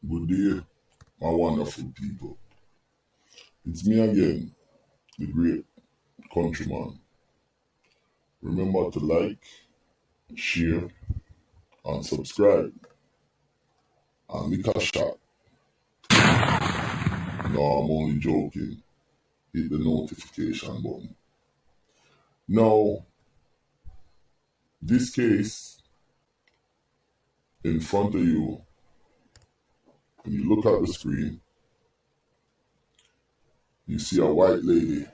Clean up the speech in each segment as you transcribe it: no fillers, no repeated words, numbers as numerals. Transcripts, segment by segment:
Good day, my wonderful people. It's me again, the great countryman. Remember to like, share, and subscribe. And make a shot. No, I'm only joking. Hit the notification button. Now, this case in front of you, when you look at the screen, you see a white lady.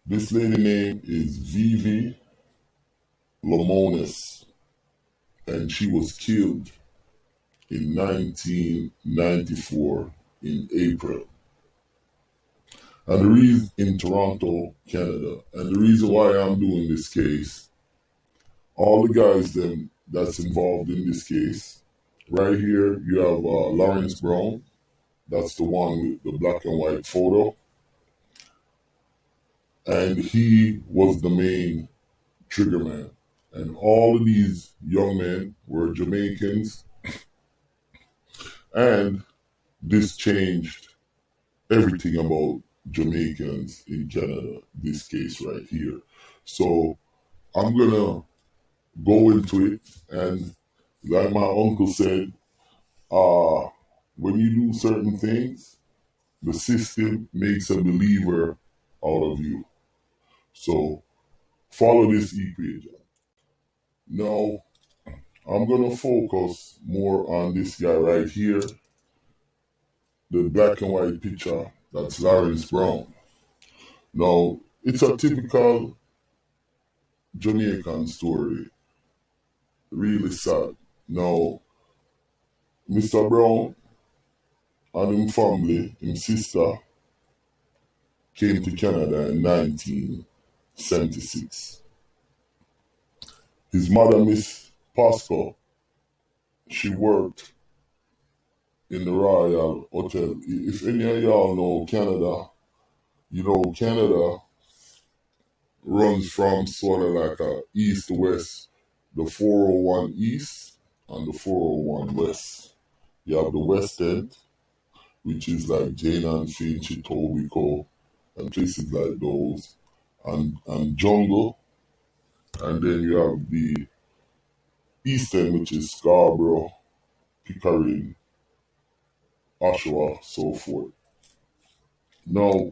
This lady name is Vivi Lamones, and she was killed in 1994 in April. And the reason in Toronto, Canada, and the reason why I'm doing this case, all the guys that's involved in this case, right here you have Lawrence Brown, that's the one with the black and white photo, and he was the main trigger man. And all of these young men were Jamaicans, and this changed everything about Jamaicans in Canada, this case right here. So I'm gonna go into it, and like my uncle said, when you do certain things, the system makes a believer out of you. So follow this equation. Now I'm gonna focus more on this guy right here, the black and white picture. That's Lawrence Brown. Now, it's a typical Jamaican story. Really sad. Now, Mr. Brown and his family, his sister, came to Canada in 1976. His mother, Miss Pascal, she worked in the Royal Hotel. If any of y'all know Canada, you know Canada runs from sort of like a east to west, the 401 east and the 401 west. You have the West End, which is like Jane and Finch, Etobicoke, and places like those, and Jungle, and then you have the East End, which is Scarborough, Pickering, Oshawa, so forth. Now,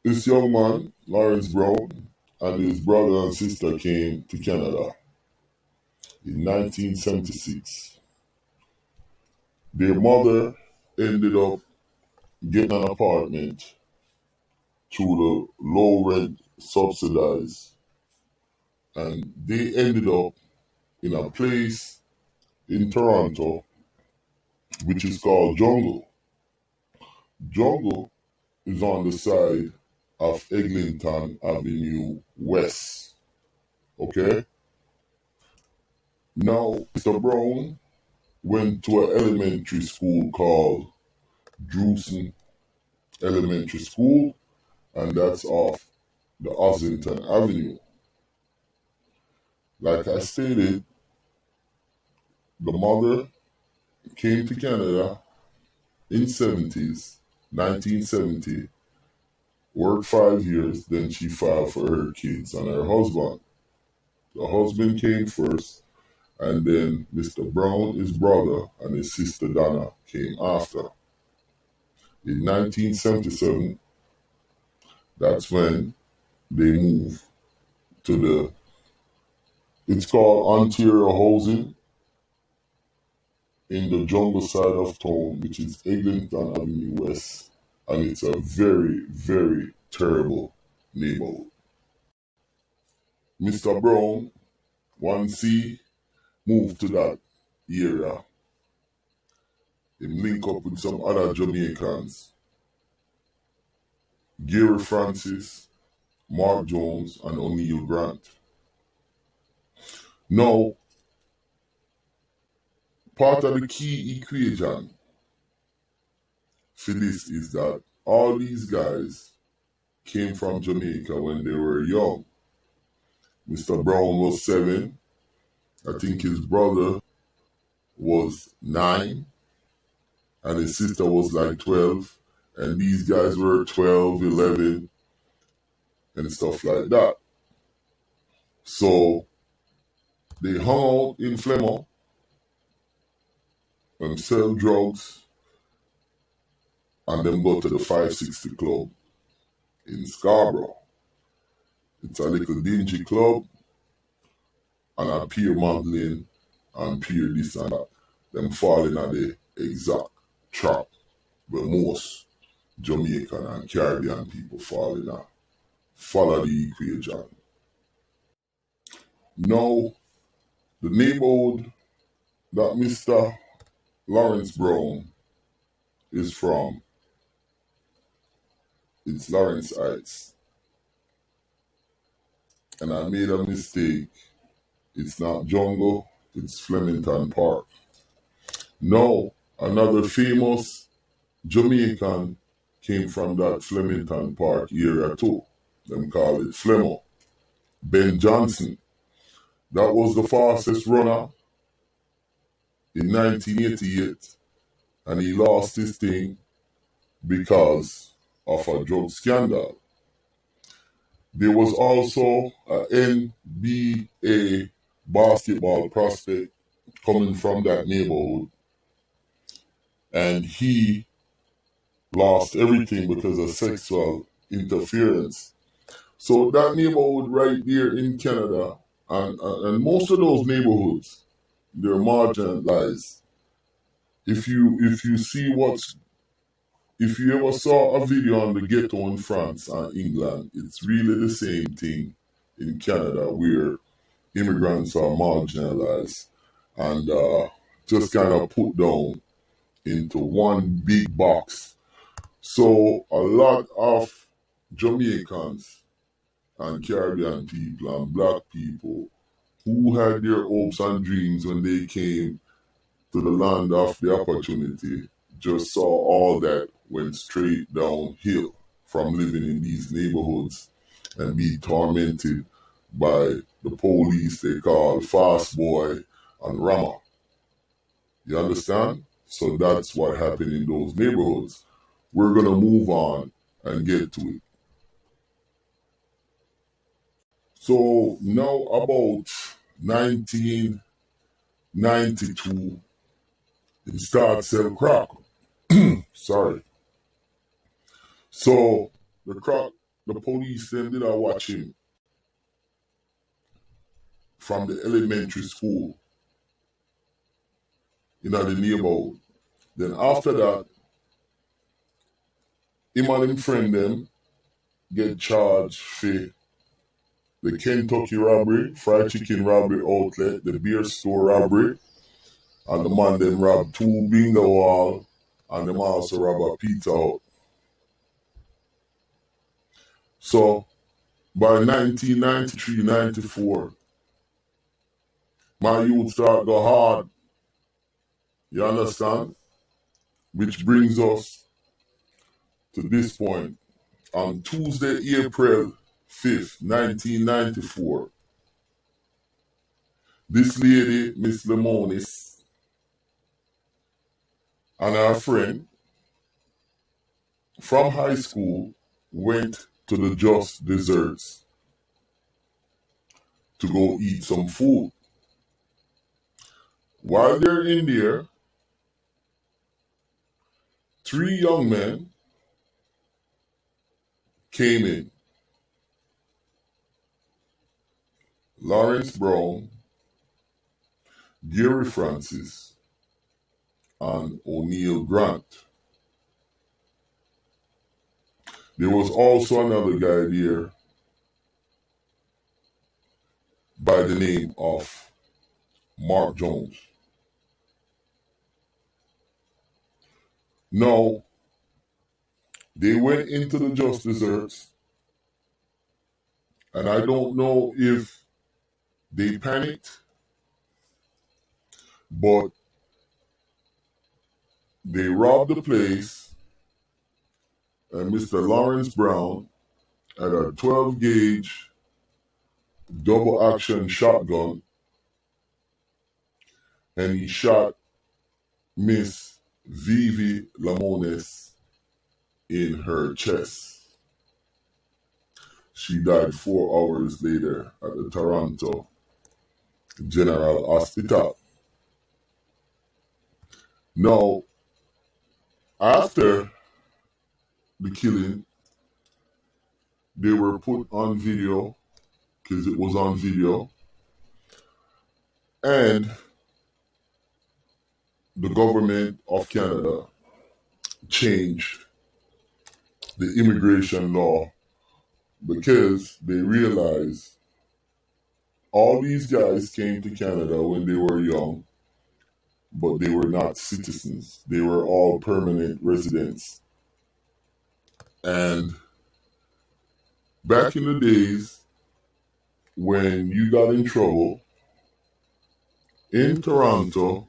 this young man, Lawrence Brown, and his brother and sister came to Canada in 1976. Their mother ended up getting an apartment through the low rent subsidized, and they ended up in a place in Toronto which is called Jungle. Jungle is on the side of Eglinton Avenue West. Okay? Now, Mr. Brown went to an elementary school called Drewson Elementary School, and that's off the Ossington Avenue. Like I stated, the mother came to Canada in 1970, worked 5 years, then she filed for her kids and her husband. The husband came first, and then Mr. Brown, his brother, and his sister Donna came after. In 1977, that's when they moved to it's called Ontario Housing in the Jungle side of town, which is Eglinton Avenue West, and it's a very, very terrible neighborhood. Mr. Brown, once he moved to that area, he linked up with some other Jamaicans, Gary Francis, Mark Jones, and O'Neill Grant. Now, part of the key equation for this is that all these guys came from Jamaica when they were young. Mr. Brown was 7. I think his brother was 9 and his sister was like 12, and these guys were 12, 11, and stuff like that. So they hung out in Flemo and sell drugs, and then go to the 560 Club in Scarborough. It's a little dingy club, and a peer modeling and peer this and that. Them falling at the exact trap where most Jamaican and Caribbean people falling at. Follow the equation. Now, the neighborhood that Mr. Lawrence Brown is from, it's Lawrence Heights. And I made a mistake. It's not Jungle, it's Flemington Park. Now, another famous Jamaican came from that Flemington Park area too. Them call it Flemo. Ben Johnson. That was the fastest runner in 1988. And he lost his thing because of a drug scandal. There was also an NBA basketball prospect coming from that neighborhood, and he lost everything because of sexual interference. So that neighborhood right there in Canada, and most of those neighborhoods, they're marginalized. If you see if you ever saw a video on the ghetto in France and England, it's really the same thing in Canada, where immigrants are marginalized and just kind of put down into one big box. So a lot of Jamaicans and Caribbean people and black people who had their hopes and dreams when they came to the land of the opportunity just saw all that went straight downhill from living in these neighborhoods and be tormented by the police they call Fast Boy and Rama. You understand? So that's what happened in those neighborhoods. We're going to move on and get to it. So now about 1992, he started selling crack. Sorry. So the police them did not watch him from the elementary school in the neighborhood. Then after that, him and him friend them get charged for the Kentucky robbery, fried chicken robbery outlet, the beer store robbery, and the man them robbed 2 bingo hall, and them also robbed a pizza hut. So by 1993-94, my youth start go hard. You understand? Which brings us to this point. On Tuesday, April 5th, 1994, this lady, Miss Meanest, and her friend from high school went to the Just Desserts to go eat some food. While they're in there, 3 young men came in. Lawrence Brown, Gary Francis, and O'Neill Grant. There was also another guy there by the name of Mark Jones. Now, they went into the Just Desserts, and I don't know if they panicked, but they robbed the place, and Mr. Lawrence Brown had a 12-gauge double action shotgun, and he shot Miss Vivi Lamones in her chest. She died 4 hours later at the Toronto General Hospital. Now, after the killing, they were put on video, because it was on video, and the government of Canada changed the immigration law because they realized all these guys came to Canada when they were young, but they were not citizens. They were all permanent residents. And back in the days when you got in trouble in Toronto,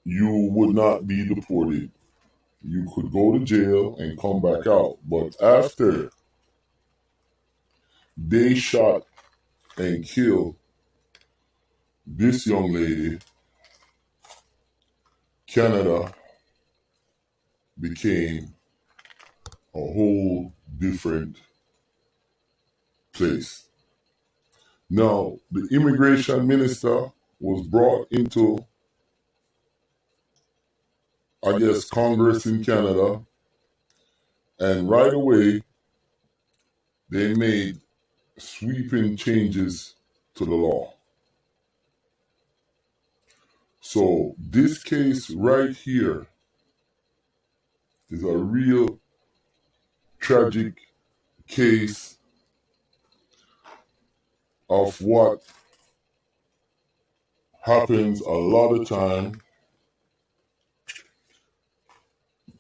you would not be deported. You could go to jail and come back out. But after they shot and killed this young lady, Canada became a whole different place. Now, the immigration minister was brought into, I guess, Congress in Canada, and right away they made sweeping changes to the law. So this case right here is a real tragic case of what happens a lot of time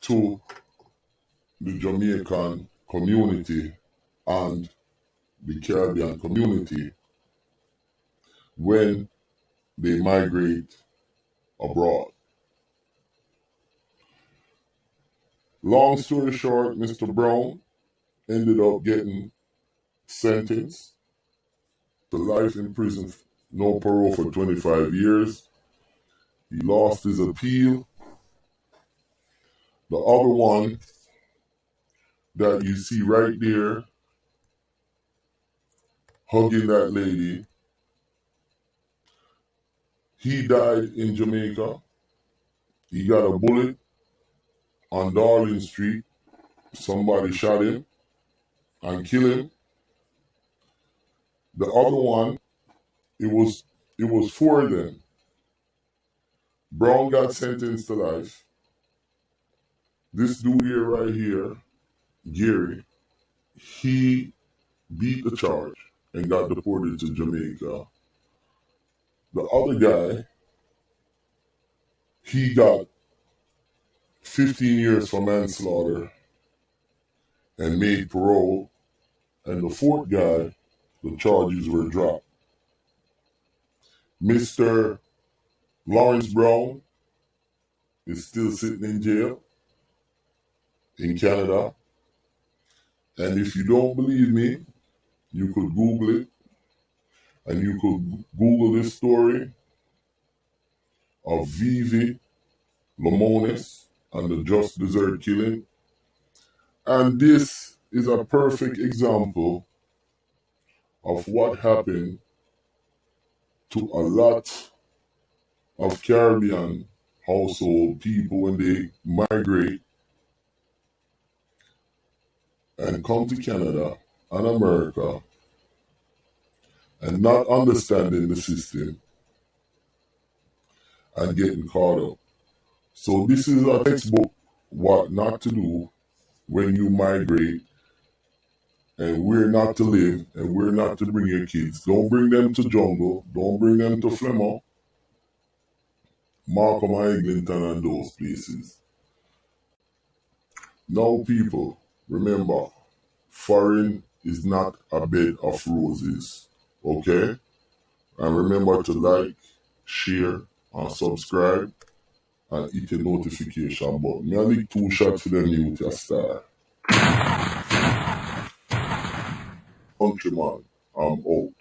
to the Jamaican community and the Caribbean community when they migrate abroad. Long story short, Mr. Brown ended up getting sentenced to life in prison, no parole for 25 years. He lost his appeal. The other one that you see right there, hugging that lady, he died in Jamaica. He got a bullet on Darling Street. Somebody shot him and killed him. The other one, it was 4 of them. Brown got sentenced to life. This dude here right here, Gary, he beat the charge and got deported to Jamaica. The other guy, he got 15 years for manslaughter and made parole. And the 4th guy, the charges were dropped. Mr. Lawrence Brown is still sitting in jail in Canada. And if you don't believe me, you could Google it. And you could Google this story of Vivi Lamones and the just desert killing. And this is a perfect example of what happened to a lot of Caribbean household people when they migrate and come to Canada and America and not understanding the system and getting caught up. So this is a textbook what not to do when you migrate, and we're not to live, and we're not to bring your kids. Don't bring them to Jungle, don't bring them to Flemmo, Markham, Eglinton, and those places. Now people, remember, foreign is not a bed of roses, okay? And remember to like, share, and subscribe, and hit the notification button. Me only 2 shots for them youth a star. Countryman, I'm out.